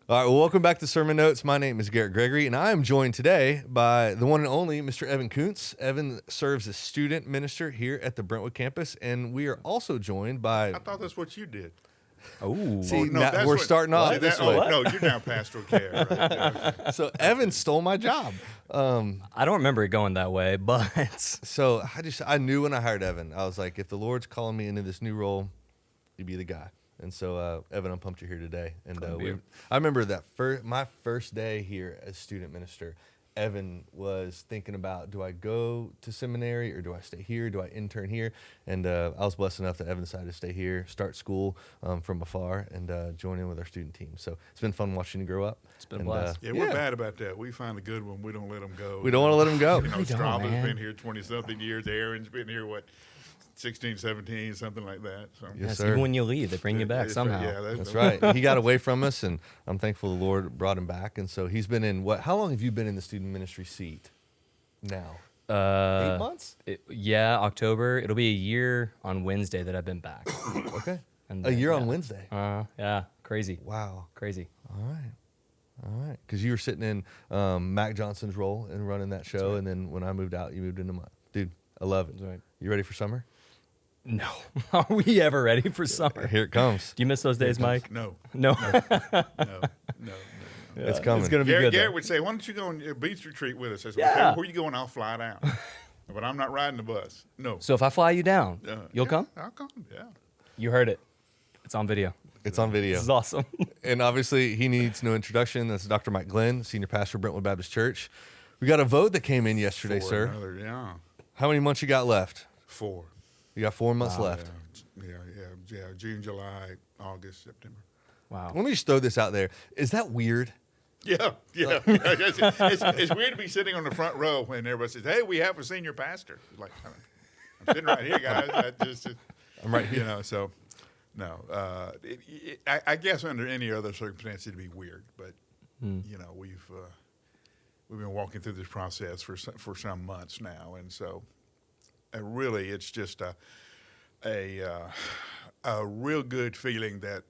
All right, well, welcome back to Sermon Notes. My name is Garrett Gregory, and I am joined today by the one and only Mr. Evan Kuntz. Evan serves as student minister here at the Brentwood campus, and we are also joined by... I thought that's what you did. Oh, see, no, now we're starting off this way. No, you're now pastoral care. Right? So Evan stole my job. I don't remember it going that way, but... So I knew when I hired Evan, I was like, if the Lord's calling me into this new role, you'd be the guy. And so, Evan, I'm pumped you're here today. And I remember that my first day here as student minister, Evan was thinking about, do I go to seminary or do I stay here? Do I intern here? And I was blessed enough that Evan decided to stay here, start school from afar, and join in with our student team. So it's been fun watching you grow up. It's been a blast. We're bad about that. We find a good one. We don't let them go. We don't want to let them go. Strava's been here 20-something years. Aaron's been here, 16, 17, something like that. So. Yes, sir. Even when you leave, they bring you back somehow. Yeah, that's right. He got away from us, and I'm thankful the Lord brought him back. And so he's been in how long have you been in the student ministry seat now? 8 months? October. It'll be a year on Wednesday that I've been back. Okay. A year on Wednesday? Yeah, crazy. Wow. Crazy. All right. Because you were sitting in Mac Johnson's role and running that show, and then when I moved out, you moved into mine. Dude, I love it. Right. You ready for summer? No. Are we ever ready for summer? Here it comes. Do you miss those days, Mike? No. No. It's coming. It's going to be good. Garrett would say, why don't you go on a beach retreat with us? I said, Yeah. okay, where you going? I'll fly down. But I'm not riding the bus. No. So if I fly you down, you'll come? I'll come, yeah. You heard it. It's on video. It's on video. This is awesome. And obviously, he needs no introduction. That's Dr. Mike Glenn, senior pastor of Brentwood Baptist Church. We got a vote that came in yesterday, sir. Yeah. How many months you got left? 4. You got 4 months left. Yeah. June, July, August, September. Wow. Let me just throw this out there. Is that weird? Yeah. It's weird to be sitting on the front row when everybody says, hey, we have a senior pastor. Like, I'm sitting right here, guys. I'm right here. So, no. I guess under any other circumstance, it'd be weird. But, we've been walking through this process for some months now. And so, really, it's just a real good feeling that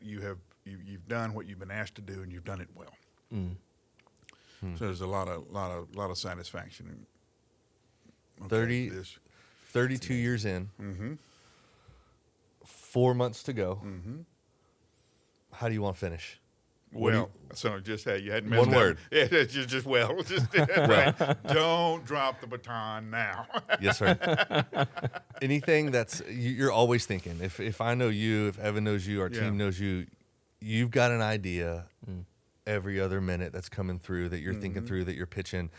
you've done what you've been asked to do and you've done it well. So there's a lot of satisfaction. 32 years in. Mm-hmm. 4 months to go. Mm-hmm. How do you want to finish? Well, so just you hadn't messed One up. word. Yeah, just right. Don't drop the baton now. Yes, sir. Anything that's you're always thinking. If I know you, if Evan knows you, our team knows you, you've got an idea every other minute that's coming through that you're thinking through, that you're pitching.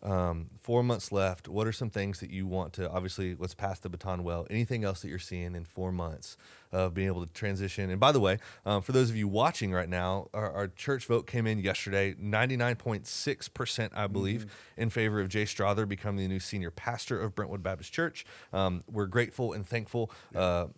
4 months left. What are some things that you want to, obviously, let's pass the baton well. Anything else that you're seeing in 4 months of being able to transition? And by the way, for those of you watching right now, our church vote came in yesterday, 99.6%, I believe, in favor of Jay Strother becoming the new senior pastor of Brentwood Baptist Church. We're grateful and thankful.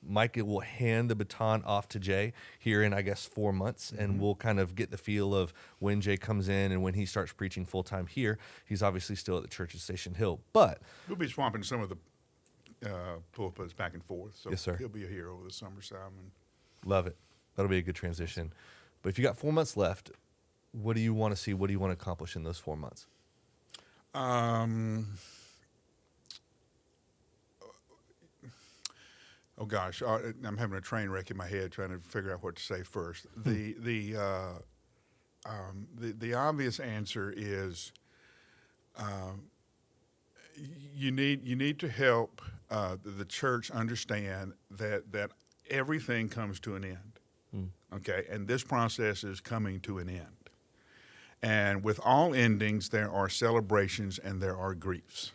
Mike will hand the baton off to Jay here in, I guess, 4 months, and we'll kind of get the feel of when Jay comes in and when he starts preaching full-time here. He's obviously still at the church at Station Hill, but We'll be swapping some of the pulpits back and forth. So yes, sir. He'll be here over the summer, Simon. Love it. That'll be a good transition. But if you got 4 months left, what do you want to see? What do you want to accomplish in those 4 months? Oh gosh, I'm having a train wreck in my head trying to figure out what to say first. The obvious answer is you need to help the church understand that everything comes to an end. Okay, and this process is coming to an end. And with all endings, there are celebrations and there are griefs.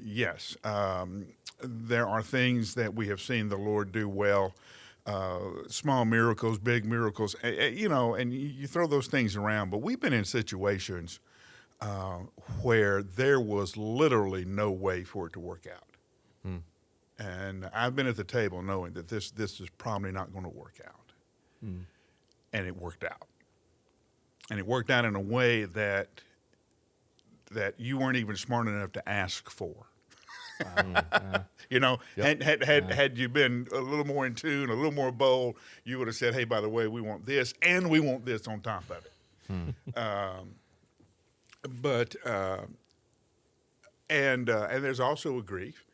Yes, there are things that we have seen the Lord do well, small miracles, big miracles, and you throw those things around. But we've been in situations where there was literally no way for it to work out. And I've been at the table knowing that this is probably not going to work out. And it worked out. And it worked out in a way that you weren't even smart enough to ask for. You know, had you been a little more in tune, a little more bold, you would have said, "Hey, by the way, we want this, and we want this on top of it." And there's also a grief.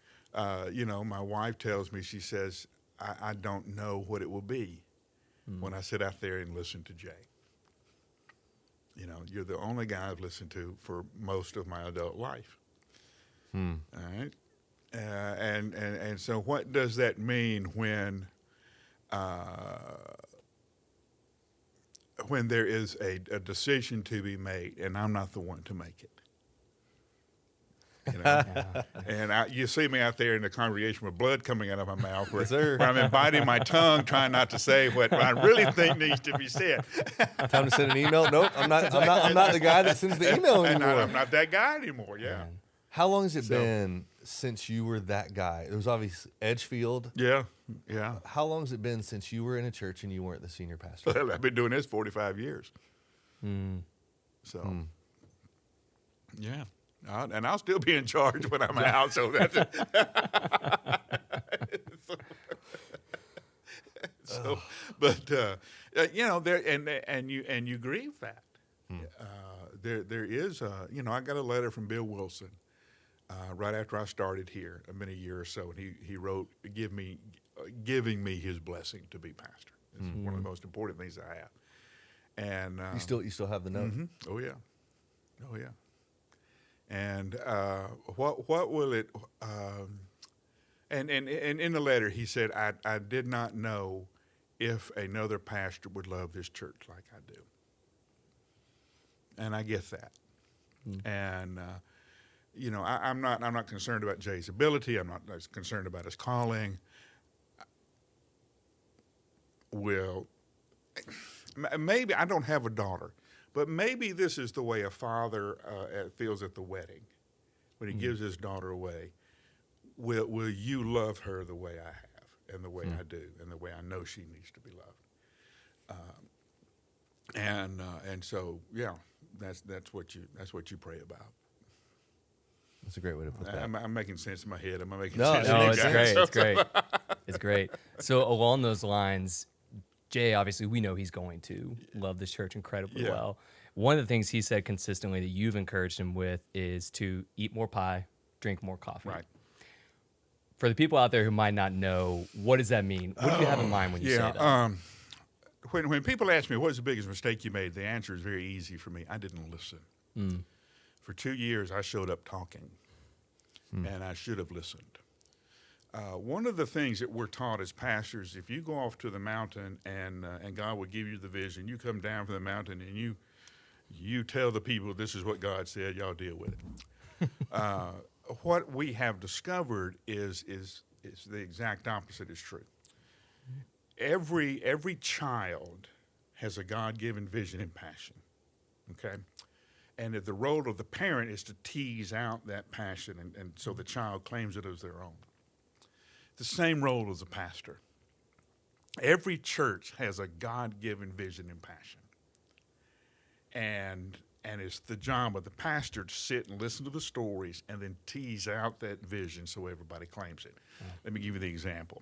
You know, my wife tells me, she says, I don't know what it will be when I sit out there and listen to Jay. You know, you're the only guy I've listened to for most of my adult life. All right. And so what does that mean when there is a decision to be made and I'm not the one to make it? You know? And you see me out there in the congregation with blood coming out of my mouth where I'm biting my tongue, trying not to say what I really think needs to be said. Time to send an email? Nope, I'm not the guy that sends the email anymore. I'm not that guy anymore, yeah. How long has it been since you were that guy? It was obviously Edgefield. Yeah. How long has it been since you were in a church and you weren't the senior pastor? Well, I've been doing this 45 years. So, yeah. And I'll still be in charge when I'm out. So that's it. You know, there and you grieve that. There is, you know, I got a letter from Bill Wilson right after I started here. It's been a year or so, and he wrote, giving me his blessing to be pastor. It's one of the most important things I have. And you still have the note? Oh yeah. And what will it? And in the letter he said, I did not know if another pastor would love this church like I do. And I get that. And you know, I'm not concerned about Jay's ability. I'm not concerned about his calling. Well, maybe I don't have a daughter. But maybe this is the way a father feels at the wedding when he gives his daughter away. Will you love her the way I have and the way I do and the way I know she needs to be loved? And so, yeah, that's what you pray about. That's a great way to put that. I'm making sense in my head. Am I making sense? No, it's great. It's great. It's great. So along those lines, Jay, obviously, we know he's going to love this church incredibly well. One of the things he said consistently that you've encouraged him with is to eat more pie, drink more coffee. Right. For the people out there who might not know, what does that mean? What do you have in mind when you say that? When people ask me, what's the biggest mistake you made, the answer is very easy for me. I didn't listen. For 2 years, I showed up talking, and I should have listened. One of the things that we're taught as pastors, if you go off to the mountain and God will give you the vision, you come down from the mountain and you tell the people this is what God said, y'all deal with it. What we have discovered is the exact opposite is true. Every child has a God-given vision and passion, okay? And the role of the parent is to tease out that passion and so the child claims it as their own. The same role as a pastor. Every church has a God-given vision and passion. And it's the job of the pastor to sit and listen to the stories and then tease out that vision so everybody claims it. Let me give you the example.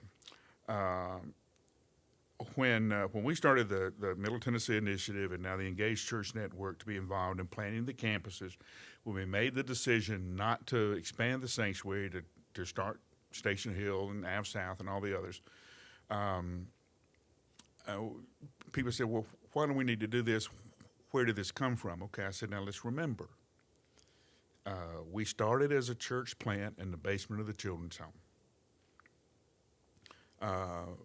When we started the Middle Tennessee Initiative and now the Engaged Church Network to be involved in planning the campuses, when we made the decision not to expand the sanctuary to start Station Hill and Ave South and all the others, people said, well, why do we need to do this? Where did this come from? Okay, I said, now let's remember. We started as a church plant in the basement of the children's home.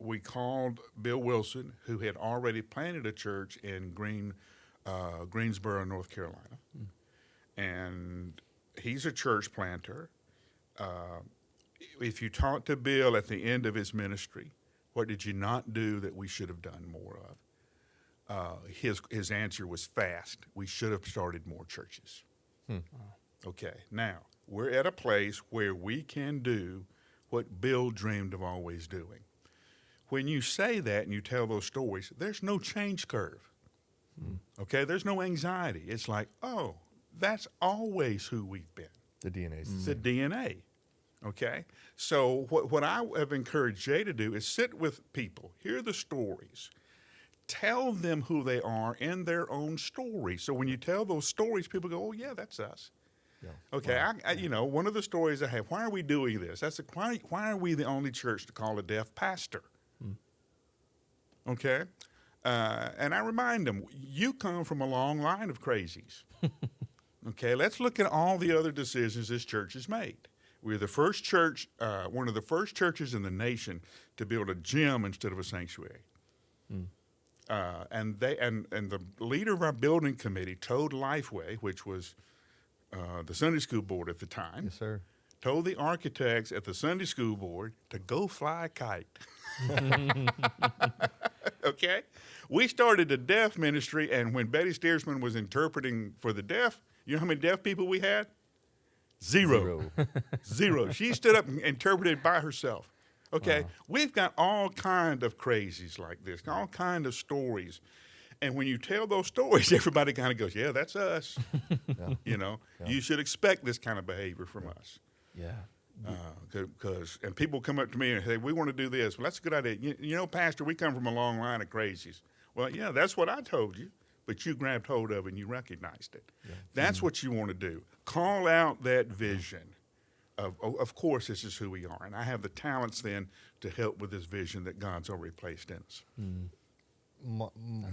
We called Bill Wilson, who had already planted a church in Greensboro, North Carolina. And he's a church planter. If you talk to Bill at the end of his ministry, what did you not do that we should have done more of? His answer was fast. We should have started more churches. Okay, now we're at a place where we can do what Bill dreamed of always doing. When you say that and you tell those stories, there's no change curve. Okay, there's no anxiety. It's like, oh, that's always who we've been. The DNA. The DNA. Okay? So what I have encouraged Jay to do is sit with people, hear the stories, tell them who they are in their own story. So when you tell those stories, people go, oh, yeah, that's us. Yeah. Okay, Wow. one of the stories I have, why are we doing this? Why are we the only church to call a deaf pastor? Okay? And I remind them, you come from a long line of crazies. Okay, let's look at all the other decisions this church has made. We're the first church, one of the first churches in the nation to build a gym instead of a sanctuary. And the leader of our building committee told Lifeway, which was the Sunday school board at the time, Yes, sir. told the architects at the Sunday school board to go fly a kite. Okay? We started a deaf ministry, and when Betty Steersman was interpreting for the deaf, you know how many deaf people we had? Zero. Zero. She stood up and interpreted by herself. Okay? Wow. We've got all kind of crazies like this, all kind of stories. And when you tell those stories, everybody kind of goes, yeah, that's us. Yeah. You know, you should expect this kind of behavior from us. Yeah. And people come up to me and say, we want to do this. Well, that's a good idea. You know, Pastor, we come from a long line of crazies. Well, yeah, that's what I told you, but you grabbed hold of it and you recognized it. Yeah. That's what you want to do. Call out that vision of course, this is who we are. And I have the talents then to help with this vision that God's already placed in us.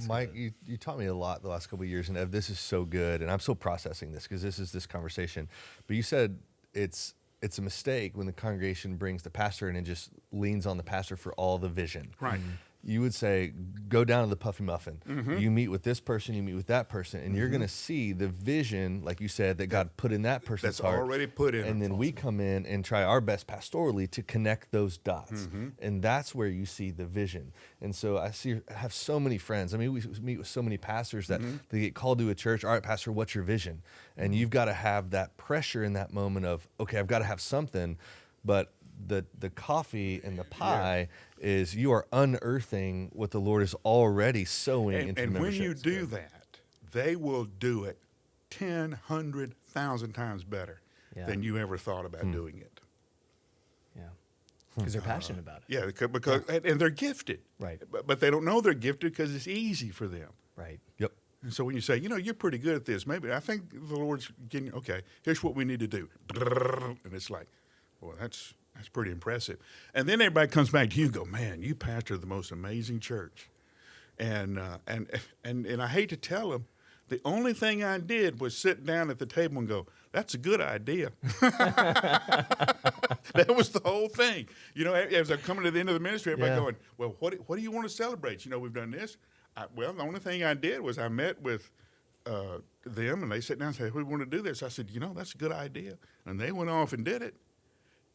Mike, you taught me a lot the last couple of years, and Ev, this is so good, and I'm still processing this because this is this conversation. But you said it's a mistake when the congregation brings the pastor in and just leans on the pastor for all the vision. Right. You would say, go down to the Puffy Muffin. Mm-hmm. You meet with this person, you meet with that person, and you're going to see the vision, like you said, that God put in that person's heart. That's already put in. And then we come in and try our best pastorally to connect those dots. Mm-hmm. And that's where you see the vision. And so I have so many friends. I mean, we meet with so many pastors that they get called to a church. All right, pastor, what's your vision? And you've got to have that pressure in that moment of, okay, I've got to have something, but the coffee and the pie is you are unearthing what the Lord is already sowing into membership. And when you do that, they will do it 10, 100,000 times better than you ever thought about doing it. Yeah, because they're passionate about it. Yeah, because and they're gifted. Right. But they don't know they're gifted because it's easy for them. Right. Yep. And so when you say, you're pretty good at this, maybe I think the Lord's getting, okay, here's what we need to do. And it's like, well, that's pretty impressive. And then everybody comes back to you and go, man, you pastor the most amazing church. And I hate to tell them, the only thing I did was sit down at the table and go, that's a good idea. That was the whole thing. As I'm coming to the end of the ministry, everybody going, well, what do you want to celebrate? We've done this. Well, the only thing I did was I met with them, and they sat down and said, we want to do this. I said, that's a good idea. And they went off and did it.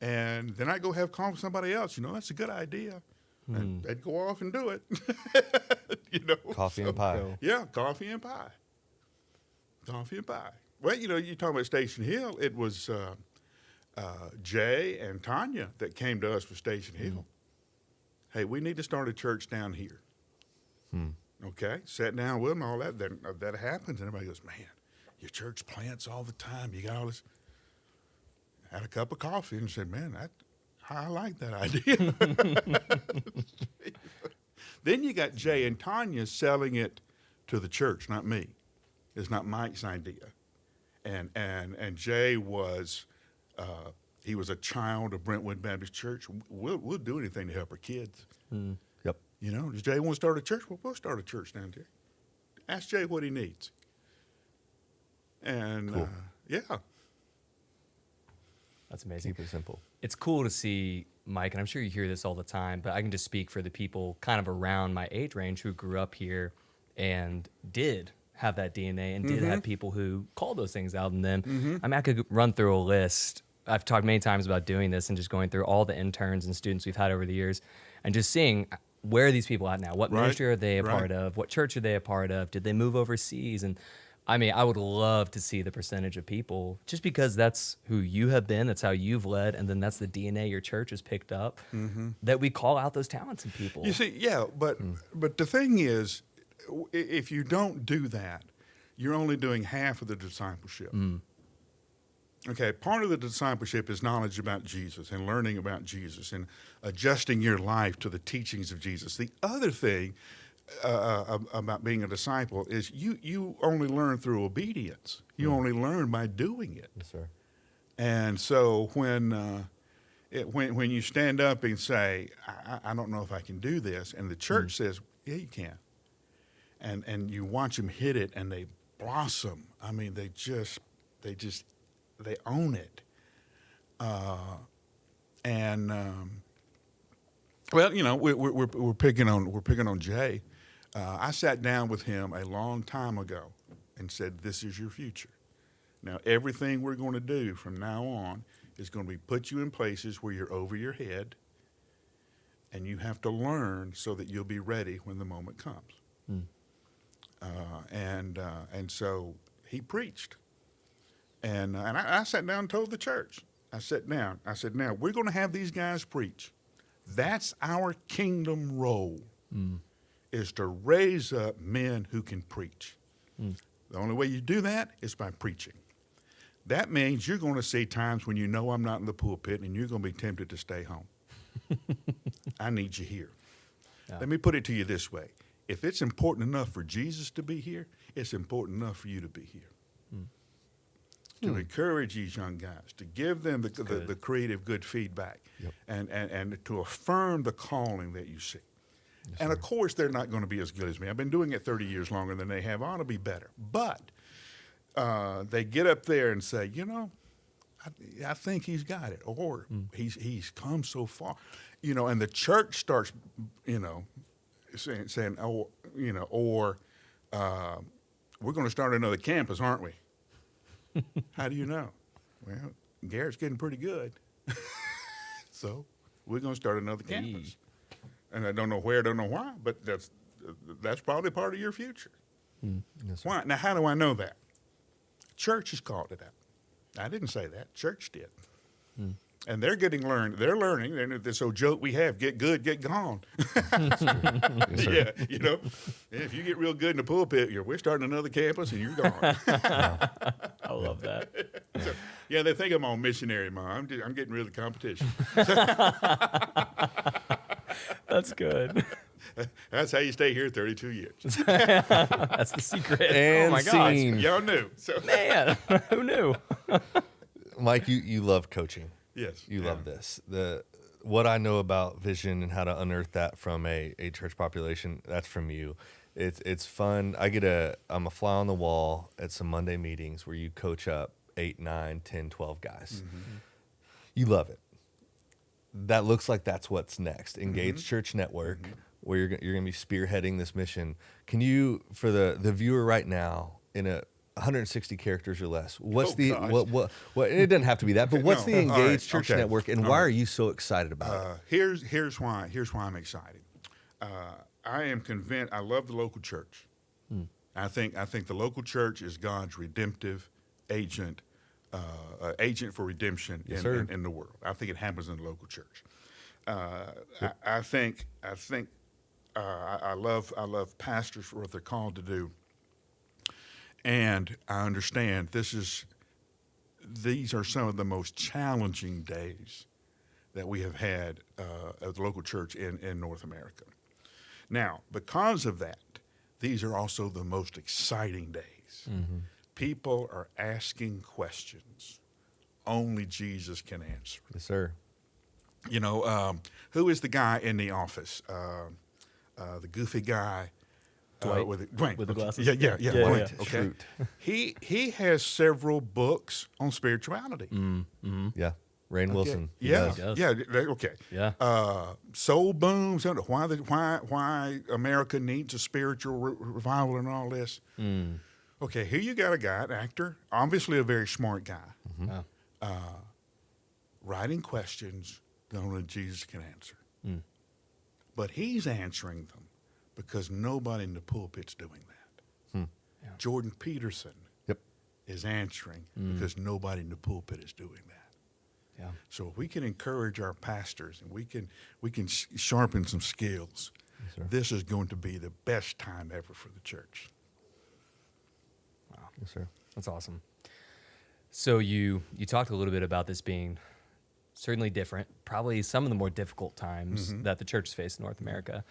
And then I go have coffee with somebody else. That's a good idea. And they'd go off and do it. Coffee and pie. Yeah, coffee and pie. Coffee and pie. Well, you're talking about Station Hill. It was Jay and Tanya that came to us for Station Hill. Hey, we need to start a church down here. Okay, sat down with them, all that. Then that happens, and everybody goes, man, your church plants all the time. You got all this. Had a cup of coffee and said, man, I like that idea. Then you got Jay and Tanya selling it to the church, not me. It's not Mike's idea. And Jay was, he was a child of Brentwood Baptist Church. We'll do anything to help our kids. Yep. Does Jay want to start a church? Well, we'll start a church down there. Ask Jay what he needs. And, cool. That's amazing. Keep it simple. It's cool to see, Mike, and I'm sure you hear this all the time, but I can just speak for the people kind of around my age range who grew up here and did have that DNA and did have people who called those things out in them. I mean, I could run through a list. I've talked many times about doing this and just going through all the interns and students we've had over the years and just seeing where are these people at now? What ministry are they a part of? What church are they a part of? Did they move overseas? And I mean, I would love to see the percentage of people, just because that's who you have been, that's how you've led, and then that's the DNA your church has picked up, that we call out those talents in people. You see, but the thing is, if you don't do that, you're only doing half of the discipleship. Okay, part of the discipleship is knowledge about Jesus and learning about Jesus and adjusting your life to the teachings of Jesus. The other thing about being a disciple is you only learn through obedience. You only learn by doing it. Yes, sir. And so when you stand up and say, I don't know if I can do this, and the church says, yeah, you can, and you watch them hit it and they blossom. I mean, they own it. Well, you know, we're picking on Jay. I sat down with him a long time ago and said, this is your future. Now, everything we're going to do from now on is going to be put you in places where you're over your head, and you have to learn so that you'll be ready when the moment comes. And so he preached. And I sat down and told the church, I said, now, we're going to have these guys preach. That's our kingdom role, is to raise up men who can preach. The only way you do that is by preaching. That means you're going to see times when you know I'm not in the pulpit and you're going to be tempted to stay home. I need you here. Yeah. Let me put it to you this way. If it's important enough for Jesus to be here, it's important enough for you to be here. To encourage these young guys, to give them the creative, good feedback, and to affirm the calling that you see. Yes, and, of course, they're not going to be as good as me. I've been doing it 30 years longer than they have. I ought to be better. But they get up there and say, you know, I think he's got it, or he's come so far. You know, and the church starts, you know, saying oh, you know, or we're going to start another campus, aren't we? How do you know? Well, Garrett's getting pretty good. So we're going to start another campus. And I don't know where, don't know why, but that's probably part of your future. Yes, why? Now, how do I know that? Church has called it out. I didn't say that. Church did. And they're they're learning. And this old joke we have, get good, get gone. Yes, yeah, you know, if you get real good in the pulpit, we're starting another campus and you're gone. I love that. So, yeah, they think I'm on missionary, Mom. I'm getting rid of the competition. That's good. That's how you stay here 32 years. That's the secret. And oh, my gosh. Y'all knew. So. Man, who knew? Mike, you love coaching. Yes. You love this. What I know about vision and how to unearth that from a church population, that's from you. It's fun. I'm a fly on the wall at some Monday meetings where you coach up 8, 9, 10, 12 guys. You love it. That looks like that's what's next. Engaged Church Network, where you're going to be spearheading this mission. Can you, for the viewer right now, in 160 characters or less, what's what? It doesn't have to be that, but what's the Engaged Church Network, and why are you so excited about it? Here's why I'm excited. I am convinced. I love the local church. I think the local church is God's redemptive agent. Agent for redemption in the world. I think it happens in the local church. I love pastors for what they're called to do, and I understand these are some of the most challenging days that we have had at the local church in North America. Now, because of that, these are also the most exciting days. People are asking questions only Jesus can answer. Yes, sir. You know, who is the guy in the office? The goofy guy. Dwight. With the glasses. Yeah. Dwight. Yeah. Okay. He has several books on spirituality. Yeah. Rainn Wilson. Yeah. He does. Yeah. Okay. Yeah. Soul booms. Why America needs a spiritual revival and all this. Okay, here you got a guy, an actor, obviously a very smart guy, writing questions that only Jesus can answer. But he's answering them because nobody in the pulpit's doing that. Yeah. Jordan Peterson is answering because nobody in the pulpit is doing that. Yeah. So if we can encourage our pastors and we can sharpen some skills, this is going to be the best time ever for the church. Wow. Yes, sir. That's awesome. So you talked a little bit about this being certainly different, probably some of the more difficult times that the church has faced in North America.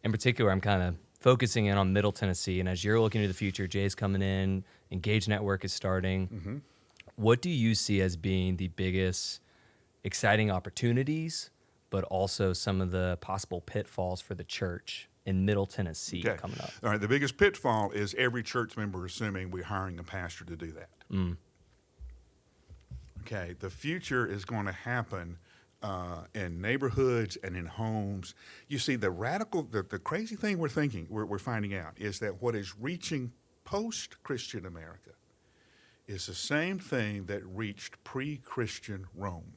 In particular, I'm kind of focusing in on Middle Tennessee, and as you're looking to the future, Jay's coming in, Engage Network is starting. What do you see as being the biggest exciting opportunities, but also some of the possible pitfalls for the church in Middle Tennessee coming up? All right, the biggest pitfall is every church member assuming we're hiring a pastor to do that. Okay, the future is going to happen in neighborhoods and in homes. You see, the crazy thing we're finding out is that what is reaching post-Christian America is the same thing that reached pre-Christian Rome.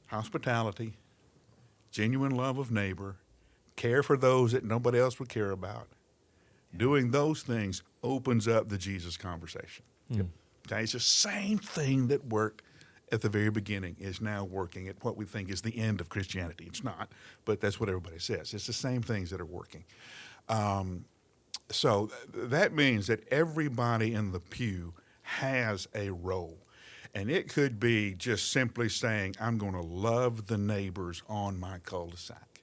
Hospitality, genuine love of neighbor, care for those that nobody else would care about. Doing those things opens up the Jesus conversation. Okay, it's the same thing that worked at the very beginning is now working at what we think is the end of Christianity. It's not, but that's what everybody says. It's the same things that are working. So that means that everybody in the pew has a role. And it could be just simply saying, I'm going to love the neighbors on my cul-de-sac.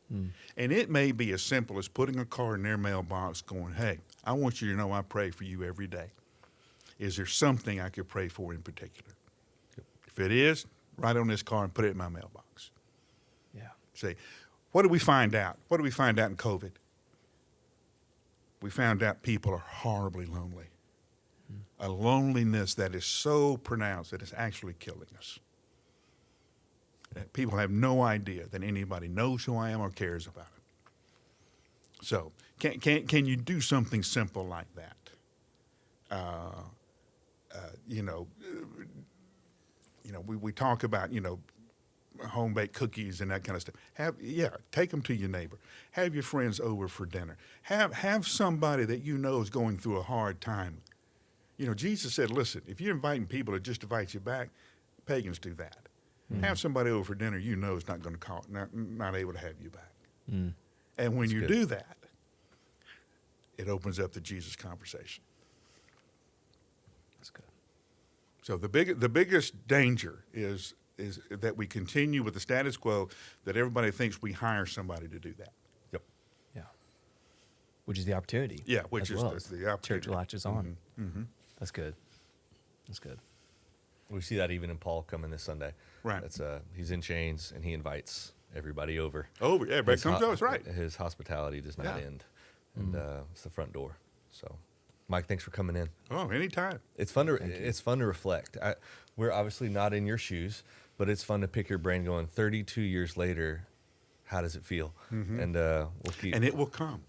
And it may be as simple as putting a card in their mailbox going, hey, I want you to know I pray for you every day. Is there something I could pray for in particular? If it is, write on this card and put it in my mailbox. Yeah. See, what did we find out? What did we find out in COVID? We found out people are horribly lonely. A loneliness that is so pronounced that it's actually killing us. That people have no idea that anybody knows who I am or cares about it. So, can you do something simple like that? We talk about, home-baked cookies and that kind of stuff. Take them to your neighbor. Have your friends over for dinner. Have somebody that you know is going through a hard time. Jesus said, listen, if you're inviting people to just invite you back, pagans do that. Have somebody over for dinner you know is not going to call, not able to have you back. And when you do that, it opens up the Jesus conversation. That's good. So the biggest danger is that we continue with the status quo, that everybody thinks we hire somebody to do that. Yep. Yeah. Which is the opportunity. Yeah, which is the opportunity. church latches on. That's good. That's good. We see that even in Paul coming this Sunday. Right. That's he's in chains and he invites everybody over. Everybody comes to us, right. His hospitality does not end. And it's the front door. So, Mike, thanks for coming in. Oh, anytime. It's fun to reflect. We're obviously not in your shoes, but it's fun to pick your brain going 32 years later, how does it feel? And we'll keep. And it will come.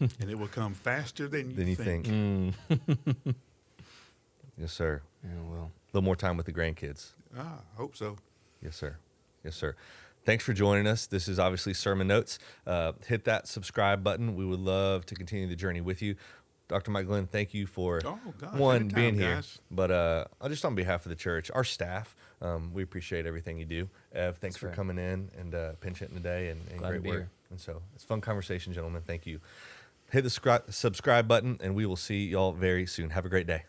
And it will come faster than you think. Yes, sir. Yeah, well. A little more time with the grandkids. I hope so. Yes, sir. Yes, sir. Thanks for joining us. This is obviously Sermon Notes. Hit that subscribe button. We would love to continue the journey with you. Dr. Mike Glenn, thank you for, being here. Guys. But just on behalf of the church, our staff, we appreciate everything you do. Ev, thanks for coming in and pinch hitting today and great work. Here. And so it's a fun conversation, gentlemen. Thank you. Hit the subscribe button, and we will see y'all very soon. Have a great day.